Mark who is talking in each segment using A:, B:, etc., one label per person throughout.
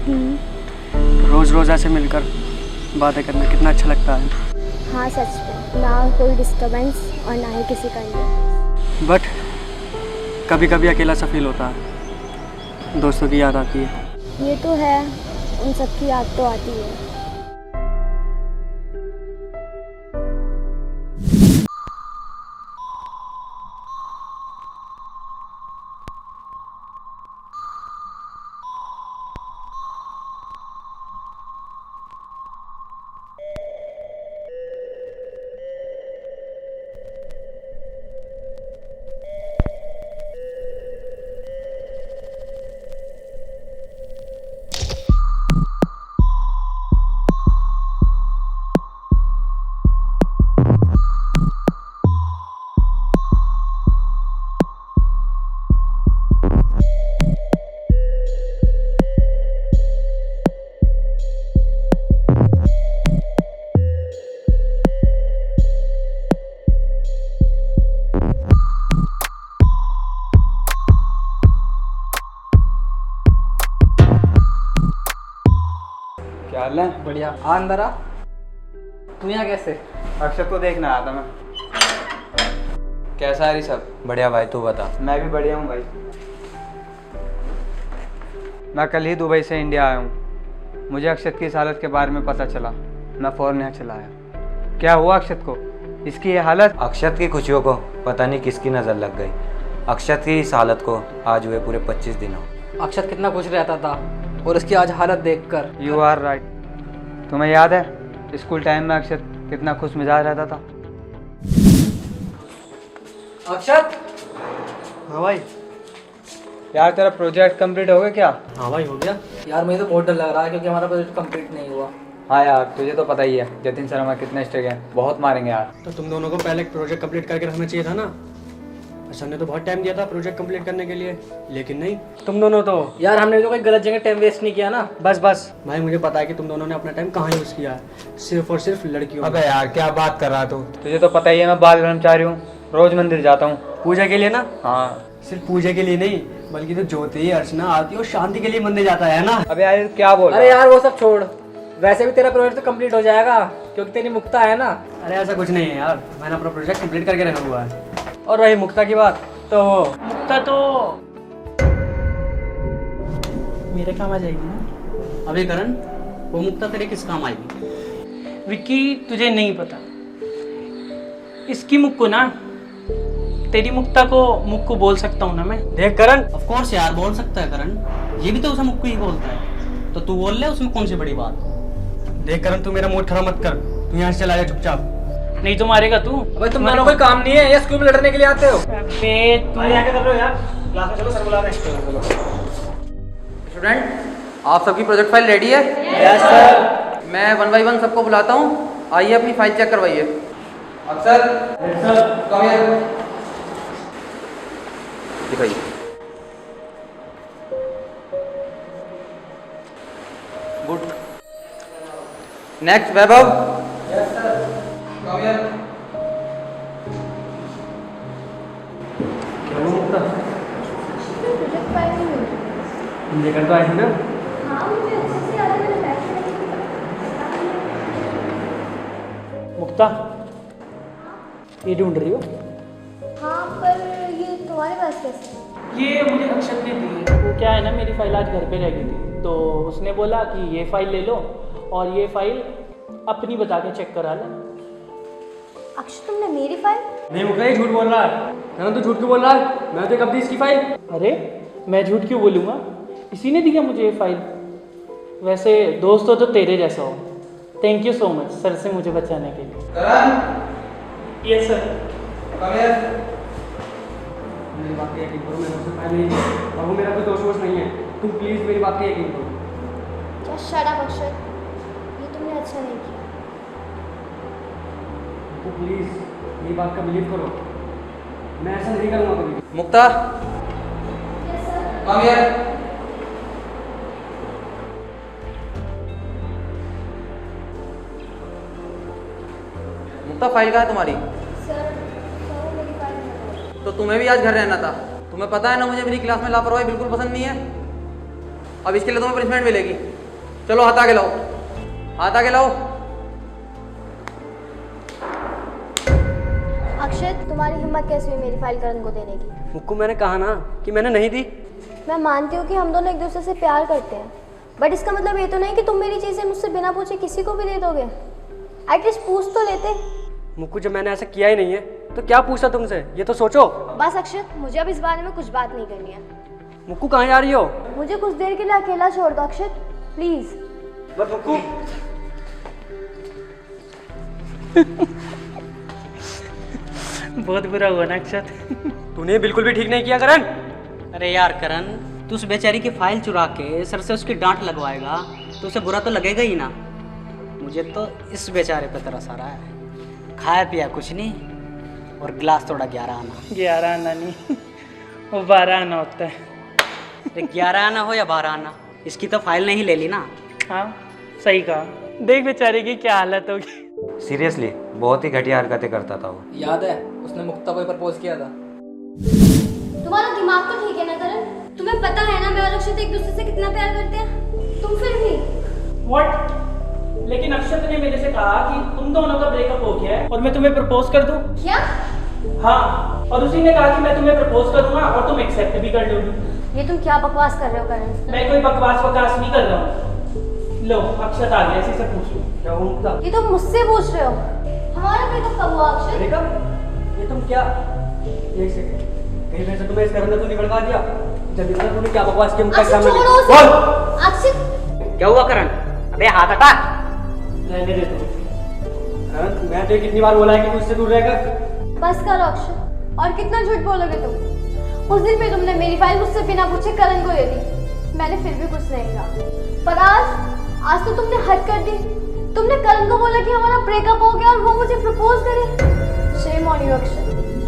A: रोज़ रोज़ ऐसे मिलकर बातें करना कितना अच्छा लगता है।
B: हाँ सच में, ना कोई डिस्टरबेंस और ना ही किसी का इंटरफेरेंस।
A: बट कभी कभी अकेला सा फील होता है, दोस्तों की याद आती है।
B: ये तो है, उन सब की याद तो आती है।
C: क्या हाल है?
D: बढ़िया। आ अंदर आ। तू यहाँ कैसे?
C: अक्षत को देखना आया था मैं। कैसा है ऋषभ?
E: बढ़िया भाई, तू बता।
C: मैं भी बढ़िया हूँ भाई। मैं कल ही दुबई से इंडिया आया हूँ। मुझे अक्षत की इस हालत के बारे में पता चला। मैं फ़ौरन यहाँ चला आया। क्या हुआ अक्षत को? इसकी ये हालत?
E: अक्षत की खुशियों को पता नहीं किसकी नज़र लग गई। अक्षत की इस हालत को आज हुए पूरे 25 दिन हो।
D: अक्षत कितना खुश रहता था और उसकी आज हालत देखकर।
C: You are right. तुम्हें याद है स्कूल टाइम में अक्षत कितना खुश मिजाज रहता था?
D: अक्षत।
A: हाँ भाई।
C: यार तेरा प्रोजेक्ट कंप्लीट हो गया क्या?
A: हाँ भाई, हो गया।
D: यार मुझे तो बहुत डर लग रहा है क्योंकि हमारा प्रोजेक्ट कंप्लीट नहीं हुआ।
C: हाँ यार, तुझे तो पता ही है जतिन सर हमारे कितने स्ट्रिक्ट हैं, बहुत मारेंगे यार।
A: तो तुम दोनों को पहले प्रोजेक्ट कंप्लीट करके रखना चाहिए था ना। सर ने तो बहुत टाइम दिया था प्रोजेक्ट कंप्लीट करने के लिए, लेकिन नहीं, तुम दोनों तो।
D: यार हमने तो कोई गलत जगह टाइम वेस्ट नहीं किया ना।
A: बस बस भाई, मुझे पता है कि तुम दोनों ने अपना टाइम कहाँ यूज़ किया है, सिर्फ और सिर्फ लड़कियों में।
C: अबे यार क्या बात कर रहा तू? तुझे तो पता ही है मैं बाल ब्रह्मचारी हूँ, रोज मंदिर जाता हूँ।
A: पूजा के लिए ना?
C: हाँ।
A: सिर्फ पूजा के लिए नहीं, बल्कि तो ज्योति अर्चना आरती और शांति के लिए मंदिर जाता है ना।
C: अबे यार क्या बोल रहा
D: अरे
C: है?
D: यार वो सब छोड़, वैसे भी तेरा प्रोजेक्ट तो कंप्लीट हो जाएगा क्योंकि तेरी मुक्ता है ना।
A: अरे ऐसा कुछ नहीं है यार, मैंने अपना प्रोजेक्ट कंप्लीट करके रखा हुआ है। और रही मुक्ता की बात, तो मुक्ता तो मेरे काम आ जाएगी ना।
F: अबे करण, वो मुक्ता तेरे किस काम आएगी?
G: विक्की, तुझे नहीं पता, इसकी मुख को ना, तेरी मुक्ता को मुख को बोल सकता हूँ ना मैं।
A: देख करण,
F: ऑफ कोर्स यार, बोल सकता है करण, ये भी तो उसे मुक्कू ही बोलता है, तो तू बोल ले, उसमें कौन सी बड़ी बात।
A: देख करण, तू मेरा मूड खराब मत कर, तू यहाँ से चला जा चुपचाप।
G: नहीं तो मारेगा तू।
D: अबे तुम दोनों कोई काम नहीं है या स्कूल में लड़ने के लिए आते हो?
G: अबे तू
A: क्या कर रहे हो यार? क्लास में चलो, सर बुला रहे हैं।
H: स्टूडेंट, आप सबकी प्रोजेक्ट फाइल रेडी है?
A: Yes sir.
H: मैं 1 बाय 1 सबको बुलाता हूँ, आइए अपनी फाइल चेक करवाइए। अक्षर, कम हियर, दिखाइए। Good. Next Vaibhav. Yes sir, come here.
A: क्या हुआ मुक्ता?
B: प्रोजेक्ट फाइल नहीं मिली।
A: लेकर तो आई थी ना।
B: हाँ, मुझे अच्छे से याद है, मैंने बैठ के देखी थी।
G: मुक्ता, ये ढूंढ रही हो?
B: हाँ, पर ये तुम्हारे पास कैसे?
G: ये मुझे अक्षत ने दी है। वो क्या है ना, मेरी फाइल आज घर पे रह गई थी तो उसने बोला कि ये फाइल ले लो और ये फाइल अपनी बता के चेक करा ले।
B: अक्षय, तुमने मेरी फाइल?
A: नहीं मुक्ता, ये झूठ बोल रहा है। तू झूठ क्यों बोल रहा है? मैं तो कब दी इसकी फाइल?
G: अरे मैं झूठ क्यों बोलूँगा, इसी ने दिया मुझे ये फाइल। वैसे दोस्त हो तो तेरे जैसा हो। Thank you so much sir से मुझे बचाने के लिए।
H: करण,
G: यस सर।
H: Come here.
A: मेरी बात पे यकीन करो, मैंने उससे फाइल नहीं दी और वो मेरा कोई दोस्त वोस्त नहीं है। तुम प्लीज मेरी बात पे यकीन करो।
B: क्या शट अप अक्षय, ये तुमने अच्छा नहीं किया।
A: तो प्लीज मेरी बात का बिलीव करो, मैं ऐसा नहीं करूँगा कभी।
H: Mukta,
B: yes sir.
H: Come here. Mukta, file कहाँ है तुम्हारी?
B: सर, वो मेरी फाइल नहीं।
H: तो तुम्हें भी आज घर रहना था। तुम्हें पता है ना मुझे मेरी क्लास में लापरवाही बिल्कुल पसंद नहीं है। अब इसके लिए तुम्हें पनिशमेंट मिलेगी। चलो हाथ आगे लाओ, हाथ आगे लाओ।
B: अक्षत, तुम्हारी हिम्मत कैसे हुई मेरी फाइल करण को देने की?
A: मुक्कू मैंने कहा ना कि मैंने नहीं दी।
B: मैं मानती हूँ कि हम दोनों एक दूसरे से प्यार करते हैं, बट इसका मतलब ये तो नहीं कि तुम मेरी चीज़ें मुझसे बिना पूछे किसी को भी दे दोगे। एटलीस्ट पूछ तो लेते।
A: मुक्कू जब मैंने ऐसा किया ही नहीं है तो क्या पूछा तुमसे, ये तो सोचो।
B: बस अक्षत, मुझे अब इस बारे में कुछ बात नहीं करनी है।
A: मुक्कू कहाँ जा रही हो?
B: मुझे कुछ देर के लिए अकेला छोड़ दो अक्षत, प्लीज।
A: बस मुक्कू।
G: बहुत बुरा हुआ ना अक्षत।
A: तूने बिल्कुल भी ठीक नहीं किया करण।
F: अरे यार करण, तू उस बेचारी की फाइल चुरा के सर से उसकी डांट लगवाएगा तो उसे बुरा तो लगेगा ही ना। मुझे तो इस बेचारे पे तरस आ रहा है। खाया पिया कुछ नहीं और गिलास थोड़ा 11 आना।
G: 11 आना नहीं, वो 12 आना होता है।
F: अरे 11 आना हो या 12 आना, इसकी तो फाइल नहीं ले ली ना।
G: हाँ सही कहा। देख बेचारे की क्या हालत होगी।
E: सीरियसली बहुत ही घटिया हरकतें करता था वो।
H: याद है उसने मुक्ता को प्रपोज किया था।
B: तुम्हारा दिमाग तो ठीक है ना करण? तुम्हें पता है ना मैं और अक्षत एक दूसरे से कितना प्यार करते हैं। तुम फिर भी
G: व्हाट? लेकिन अक्षत ने मेरे से कहा कि तुम दोनों का ब्रेकअप हो गया है और मैं तुम्हें प्रपोज कर दूं।
B: क्या?
G: हाँ, और उसी ने कहा कि मैं तुम्हें प्रपोज करूंगा और तुम एक्सेप्ट भी कर लोगी।
B: ये तुम क्या बकवास कर रहे हो करण?
G: मैं कोई बकवास नहीं कर रहा हूँ। लो अक्षत आ गया, इसी से पूछ लो।
A: क्या हुआ मुक्ता?
B: ये तुम मुझसे पूछ रहे हो? हमारा ब्रेकअप कब हुआ अक्षत?
A: ब्रेकअप? ये तुम क्या? एक सेकंड, कहीं फिर से तुम्हें इस करण ने तूने भड़का दिया? जल्दी बता तूने क्या बकवास किया मुक्ता के
B: अक्षत
A: सामने?
B: छोड़ो उसे।
A: बोल।
B: अक्षत
F: क्या हुआ करण? अबे हाथ हटा।
G: रहने दे तुम।
A: करण मैं तो कितनी बार बोला है कि तू इससे दूर रहकर।
B: बस करो अक्षत, और कितना झूठ बोलोगे तुम? उस दिन भी तुमने मेरी फाइल मुझसे बिना पूछे करण को दे दी, मैंने फिर भी कुछ नहीं कहा। पर आज तो तुमने हद कर दी। तुमने करण को बोला कि हमारा ब्रेकअप हो गया और वो मुझे प्रपोज करे। Shame on you Akshat,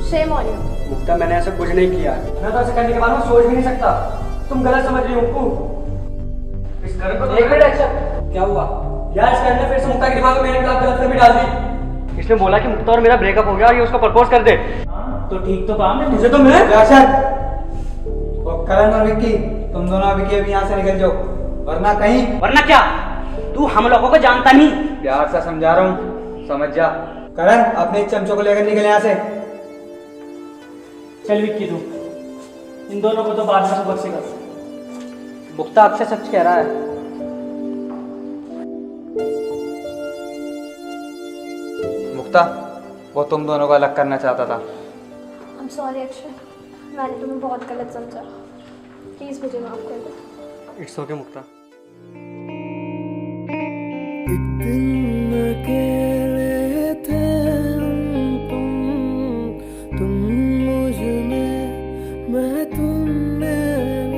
B: shame on you.
A: Mukta मैंने ऐसा कुछ नहीं किया। मैं तो ऐसा करने के बारे में सोच भी नहीं सकता। तुम गलत समझ रही हो मुक्कू। इस करण को तो
H: एक मिनट अक्षत, क्या हुआ?
A: यार इस करण ने फिर से मुक्ता के दिमाग में मेरे खिलाफ गलतफहमी डाल दी। इसने बोला कि मुक्ता और मेरा ब्रेकअप हो गया और ये उसको प्रपोज कर दे।
G: हाँ तो ठीक तो कहा मैंने।
A: तुझे तो मैं
C: करण और विक्की, तुम दोनों विक्की अभी यहाँ से निकल जाओ, वरना कहीं।
F: वरना क्या? तू हम लोगों को जानता नहीं।
C: प्यार से समझा रहा हूँ, समझ जा। करण अपने चमचों को लेकर निकल यहाँ से।
G: चल विक्की तू, इन दोनों को तो बाद में सबक सिखा।
F: मुक्ता अक्षय सच कह रहा है।
C: मुक्ता, वो तुम दोनों को अलग करना चाहता था।
B: आई एम सॉरी अक्षय, मैंने तुम्हें बहुत गलत समझा। प्लीज मुझे माफ कर दो।
A: इट्स ओके मुक्ता।
I: अकेले थे तुम मुझ में, मैं तुम में।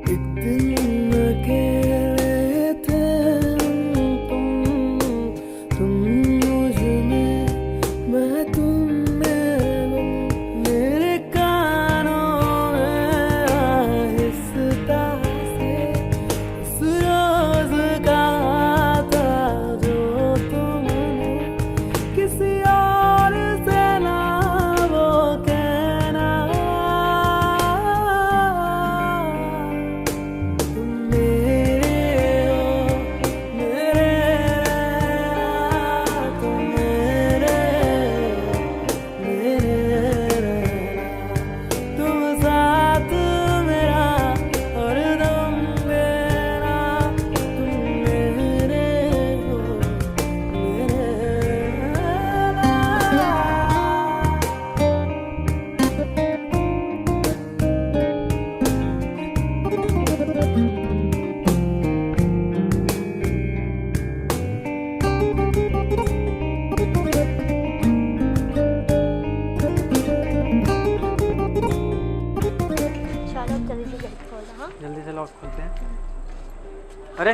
I: एक दिन अकेले थे तुम मुझ में, मैं तुम में। मेरे कानों में आहिस्ता से उस रोज का किसी और से ना वो कहना, तुम मेरे हो मेरे, तुम मेरे तुम साथ मेरा और दम मेरा, तुम मेरे हो मेरे।
B: चलो जल्दी से गेट खोल दो। हाँ
A: जल्दी से लॉक खोलते हैं। अरे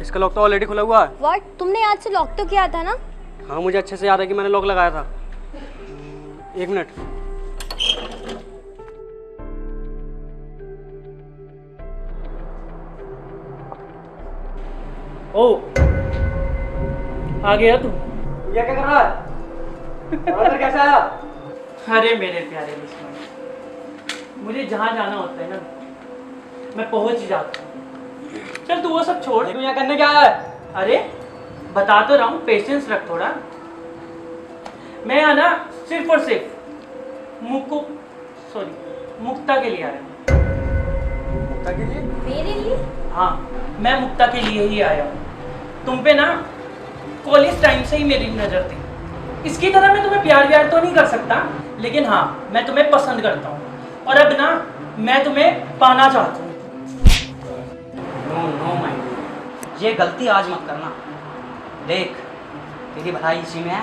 A: इसका लॉक तो ऑलरेडी खुला हुआ है।
B: व्हाट? तुमने आज से लॉक तो किया था ना?
A: हाँ मुझे अच्छे से याद है कि मैंने लॉक लगाया था। एक मिनट।
G: ओ आ गया तू।
A: ये क्या कर रहा है? अंदर कैसे आया?
G: अरे मेरे प्यारे दुश्मन, मुझे जहाँ जाना होता है ना मैं पहुँच ही जाता हूँ। चल तू वो सब छोड़, तू यहाँ करने क्या आया है? अरे बता तो रहा हूँ, पेशेंस रख थोड़ा। मैं यहाँ ना सिर्फ और सिर्फ मुक्ता के लिए आया हूँ।
A: मुक्ता के लिए?
B: मेरे लिए?
G: हाँ, मैं मुक्ता के लिए ही आया हूँ। तुम पे ना कॉलेज टाइम से ही मेरी नज़र थी। इसकी तरह मैं तुम्हें प्यार तो नहीं कर सकता, लेकिन हाँ मैं तुम्हें पसंद करता हूँ और अब ना मैं तुम्हें पाना चाहता हूँ।
F: नो माय, ये गलती आज मत करना। देख तेरी भलाई इसी में है,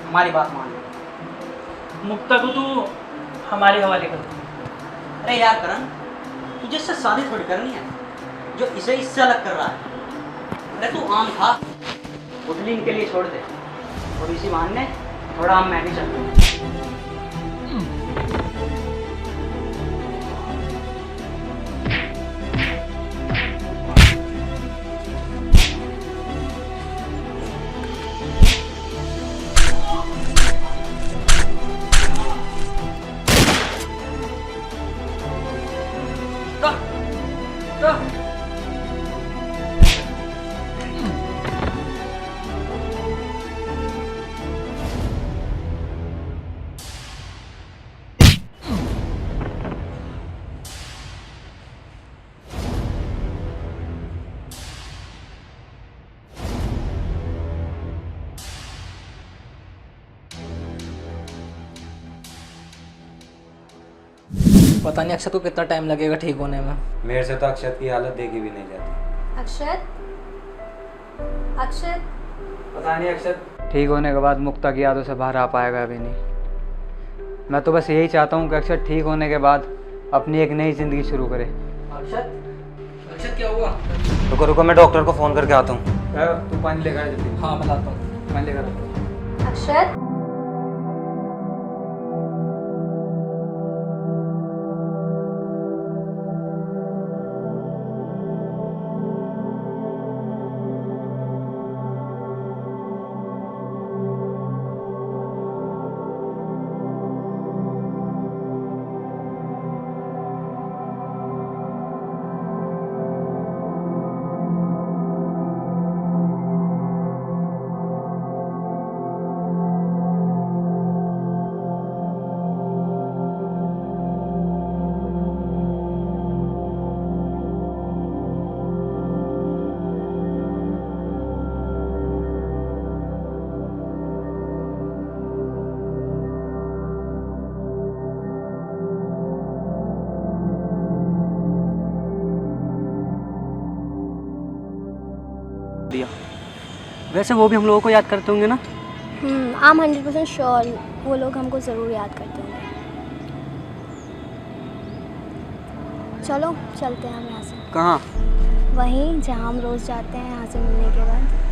F: हमारी बात मान ले।
G: मुक्ता को तू हमारे हवाले कर दे।
F: अरे यार करण, तुझे इससे शादी थोड़ी करनी है जो इसे इससे अलग कर रहा है। अरे तू आम खा, उठली इनके लिए छोड़ दे और इसी बहाने थोड़ा आम मैं भी चलता हूँ।
D: पता नहीं अक्षत को कितना टाइम लगेगा ठीक होने में।
E: मेरे से तो अक्षत की हालत देखी भी नहीं जाती।
B: अक्षत, अक्षत,
C: पता नहीं अक्षत ठीक होने के बाद मुक्ता की यादों से बाहर आ पाएगा अभी नहीं। मैं तो बस यही चाहता हूँ कि अक्षत ठीक होने के बाद अपनी एक नई जिंदगी शुरू करे।
D: अक्षत, अक्षत क्या हुआ?
E: रुको रुको, मैं डॉक्टर को फ़ोन करके आता हूँ।
C: तू पानी लेकर जल्दी।
D: हाँ मैं लाता हूँ।
C: पानी लेकर।
B: अक्षत,
F: दिया। वैसे वो भी हम लोगों को याद करते होंगे ना?
B: आई एम 100% श्योर वो लोग हमको ज़रूर याद करते होंगे। चलो चलते हैं हम यहाँ से।
F: कहाँ?
B: वहीं जहाँ हम रोज़ जाते हैं यहाँ से मिलने के बाद।